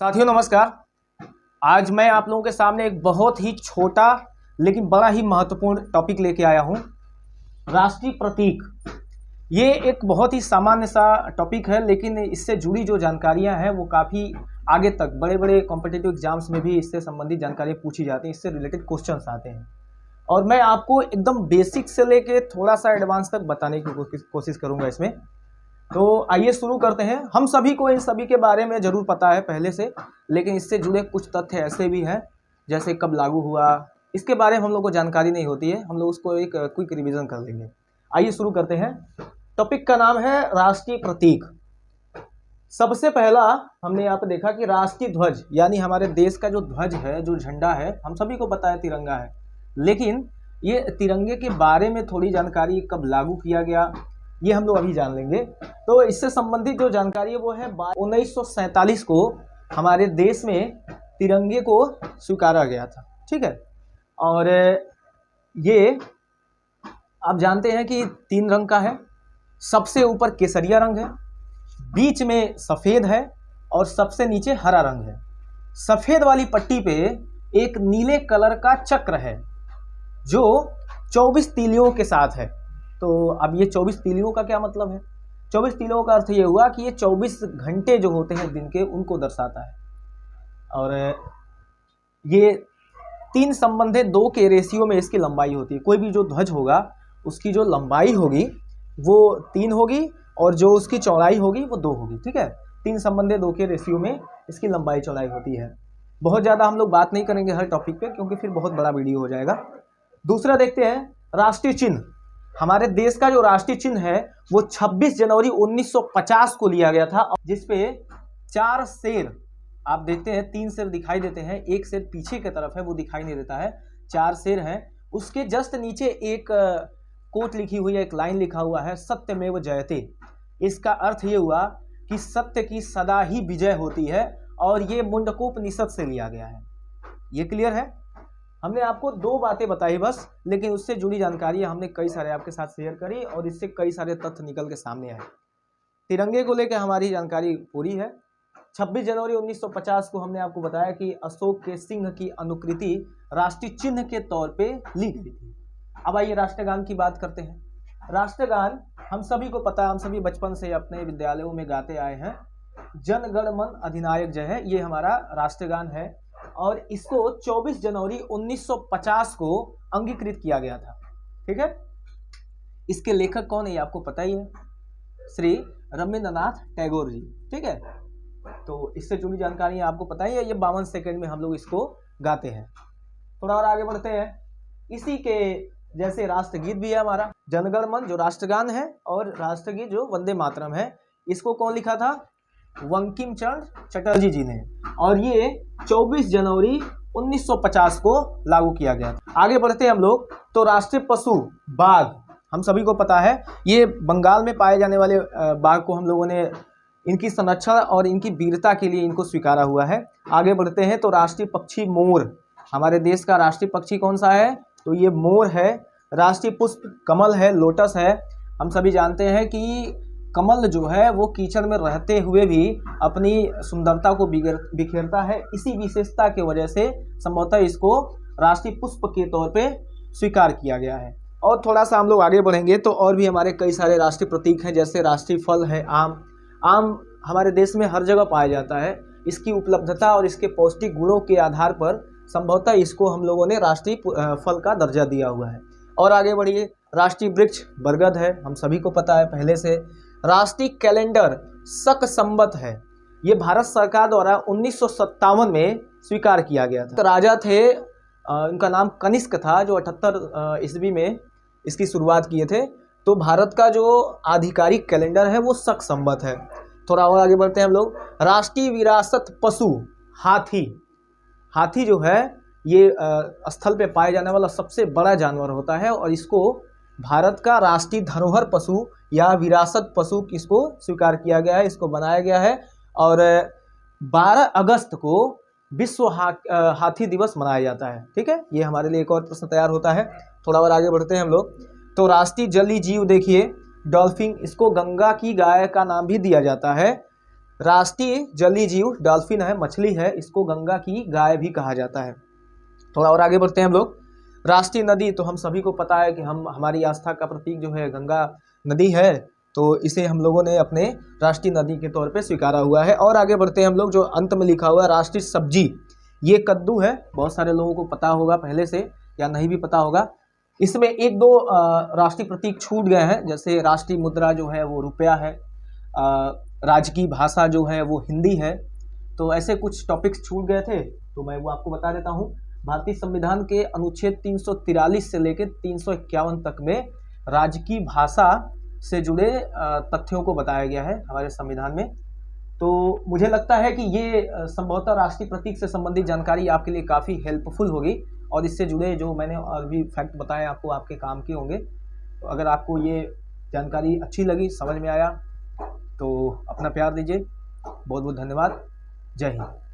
साथियों नमस्कार। आज मैं आप लोगों के सामने एक बहुत ही छोटा लेकिन बड़ा ही महत्वपूर्ण टॉपिक लेके आया हूं, राष्ट्रीय प्रतीक। ये एक बहुत ही सामान्य सा टॉपिक है, लेकिन इससे जुड़ी जो जानकारियां हैं वो काफ़ी आगे तक बड़े बड़े कॉम्पिटिटिव एग्जाम्स में भी इससे संबंधित जानकारियाँ पूछी जाती हैं, इससे रिलेटेड क्वेश्चंस आते हैं और मैं आपको एकदम बेसिक से लेके थोड़ा सा एडवांस तक बताने की कोशिश करूँगा इसमें। तो आइए शुरू करते हैं। हम सभी को इन सभी के बारे में ज़रूर पता है पहले से, लेकिन इससे जुड़े कुछ तथ्य ऐसे भी हैं जैसे कब लागू हुआ, इसके बारे में हम लोग को जानकारी नहीं होती है। हम लोग उसको एक क्विक रिवीजन कर लेंगे। आइए शुरू करते हैं। टॉपिक का नाम है राष्ट्रीय प्रतीक। सबसे पहला हमने यहाँ पर देखा कि राष्ट्रीय ध्वज यानी हमारे देश का जो ध्वज है, जो झंडा है, हम सभी को पता है तिरंगा है, लेकिन ये तिरंगे के बारे में थोड़ी जानकारी, कब लागू किया गया, ये हम लोग अभी जान लेंगे। तो इससे संबंधित जो जानकारी है वो है 1947 को हमारे देश में तिरंगे को स्वीकारा गया था, ठीक है। और ये आप जानते हैं कि 3 रंग का है। सबसे ऊपर केसरिया रंग है, बीच में सफ़ेद है और सबसे नीचे हरा रंग है। सफ़ेद वाली पट्टी पे एक नीले कलर का चक्र है जो 24 तीलियों के साथ है। तो अब ये 24 तीलियों का क्या मतलब है? 24 तीलियों का अर्थ ये हुआ कि ये 24 घंटे जो होते हैं दिन के, उनको दर्शाता है। और ये 3 संबंधित 2 के रेशियो में इसकी लंबाई होती है। कोई भी जो ध्वज होगा उसकी जो लंबाई होगी वो 3 होगी और जो उसकी चौड़ाई होगी वो 2 होगी, ठीक है। 3 संबंधित 2 के रेशियो में इसकी लंबाई चौड़ाई होती है। बहुत ज़्यादा हम लोग बात नहीं करेंगे हर टॉपिक पे, क्योंकि फिर बहुत बड़ा वीडियो हो जाएगा। दूसरा देखते हैं राष्ट्रीय चिन्ह। हमारे देश का जो राष्ट्रीय चिन्ह है वो 26 जनवरी 1950 को लिया गया था, जिसपे 4 शेर आप देखते हैं, 3 शेर दिखाई देते हैं, एक शेर पीछे की तरफ है वो दिखाई नहीं देता है, 4 शेर हैं। उसके जस्ट नीचे एक कोट लिखी हुई है, एक लाइन लिखा हुआ है, सत्यमेव जयते। इसका अर्थ ये हुआ कि सत्य की सदा ही विजय होती है, और ये मुंडकोपनिषद से लिया गया है। ये क्लियर है? हमने आपको 2 बातें बताई बस, लेकिन उससे जुड़ी जानकारी हमने कई सारे आपके साथ शेयर करी और इससे कई सारे तथ्य निकल के सामने आए। तिरंगे को लेकर हमारी जानकारी पूरी है। 26 जनवरी 1950 को हमने आपको बताया कि अशोक के सिंह की अनुकृति राष्ट्रीय चिन्ह के तौर पे ली गई थी। अब आइए राष्ट्रगान की बात करते हैं। राष्ट्रगान हम सभी को पता है, हम सभी बचपन से अपने विद्यालयों में गाते आए हैं। जन गण मन अधिनायक जय है, ये हमारा राष्ट्रगान है और इसको 24 जनवरी 1950 को अंगीकृत किया गया था, ठीक है। इसके लेखक कौन है ये आपको पता ही है, श्री रविंद्रनाथ टैगोर जी, ठीक है। तो इससे जुड़ी जानकारी आपको पता ही है। ये 52 सेकंड में हम लोग इसको गाते हैं। थोड़ा और आगे बढ़ते हैं। इसी के जैसे राष्ट्रगीत भी है हमारा, जनगण मन जो राष्ट्रगान है, और राष्ट्रगीत जो वंदे मातरम है, इसको कौन लिखा था? बंकिम चंद्र चटर्जी जी ने, और ये 24 जनवरी 1950 को लागू किया गया था। आगे बढ़ते हैं हम लोग। तो राष्ट्रीय पशु बाघ, हम सभी को पता है, ये बंगाल में पाए जाने वाले बाघ को हम लोगों ने इनकी संरक्षण और इनकी वीरता के लिए इनको स्वीकारा हुआ है। आगे बढ़ते हैं। तो राष्ट्रीय पक्षी मोर, हमारे देश का राष्ट्रीय पक्षी कौन सा है? तो ये मोर है। राष्ट्रीय पुष्प कमल है, लोटस है। हम सभी जानते हैं कि कमल जो है वो कीचड़ में रहते हुए भी अपनी सुंदरता को बिखेरता है। इसी विशेषता की वजह से संभवतः इसको राष्ट्रीय पुष्प के तौर पे स्वीकार किया गया है। और थोड़ा सा हम लोग आगे बढ़ेंगे तो और भी हमारे कई सारे राष्ट्रीय प्रतीक हैं, जैसे राष्ट्रीय फल है आम। आम हमारे देश में हर जगह पाया जाता है। इसकी उपलब्धता और इसके पौष्टिक गुणों के आधार पर संभवतः इसको हम लोगों ने राष्ट्रीय फल का दर्जा दिया हुआ है। और आगे बढ़िए। राष्ट्रीय वृक्ष बरगद है, हम सभी को पता है पहले से। राष्ट्रीय कैलेंडर शक संवत है, ये भारत सरकार द्वारा 1957 में स्वीकार किया गया था। तो राजा थे, इनका नाम कनिष्क था, जो 78 ईस्वी में इसकी शुरुआत किए थे। तो भारत का जो आधिकारिक कैलेंडर है वो शक संवत है। थोड़ा और आगे बढ़ते हैं हम लोग। राष्ट्रीय विरासत पशु हाथी। हाथी जो है ये स्थल पे पाए जाने वाला सबसे बड़ा जानवर होता है, और इसको भारत का राष्ट्रीय धरोहर पशु या विरासत पशु इसको स्वीकार किया गया है, इसको बनाया गया है। और 12 अगस्त को विश्व हाथी दिवस मनाया जाता है, ठीक है। ये हमारे लिए एक और प्रश्न तैयार होता है। थोड़ा और आगे बढ़ते हैं हम लोग। तो राष्ट्रीय जलीय जीव देखिए डॉल्फिन, इसको गंगा की गाय का नाम भी दिया जाता है। राष्ट्रीय जलीय जीव डॉल्फिन है, मछली है, इसको गंगा की गाय भी कहा जाता है। थोड़ा और आगे बढ़ते हैं हम लोग। राष्ट्रीय नदी, तो हम सभी को पता है कि हमारी आस्था का प्रतीक जो है गंगा नदी है, तो इसे हम लोगों ने अपने राष्ट्रीय नदी के तौर पे स्वीकारा हुआ है। और आगे बढ़ते हैं हम लोग, जो अंत में लिखा हुआ है राष्ट्रीय सब्जी, ये कद्दू है। बहुत सारे लोगों को पता होगा पहले से, या नहीं भी पता होगा। इसमें एक दो राष्ट्रीय प्रतीक छूट गए हैं, जैसे राष्ट्रीय मुद्रा जो है वो रुपया है, राजकीय भाषा जो है वो हिंदी है। तो ऐसे कुछ टॉपिक्स छूट गए थे, तो मैं वो आपको बता देता हूँ। भारतीय संविधान के अनुच्छेद 343 से लेकर 351 तक में राजकीय भाषा से जुड़े तथ्यों को बताया गया है हमारे संविधान में। तो मुझे लगता है कि ये संभवतः राष्ट्रीय प्रतीक से संबंधित जानकारी आपके लिए काफ़ी हेल्पफुल होगी, और इससे जुड़े जो मैंने और भी फैक्ट बताए आपको आपके काम के होंगे। तो अगर आपको ये जानकारी अच्छी लगी, समझ में आया, तो अपना प्यार दीजिए। बहुत बहुत धन्यवाद। जय हिंद।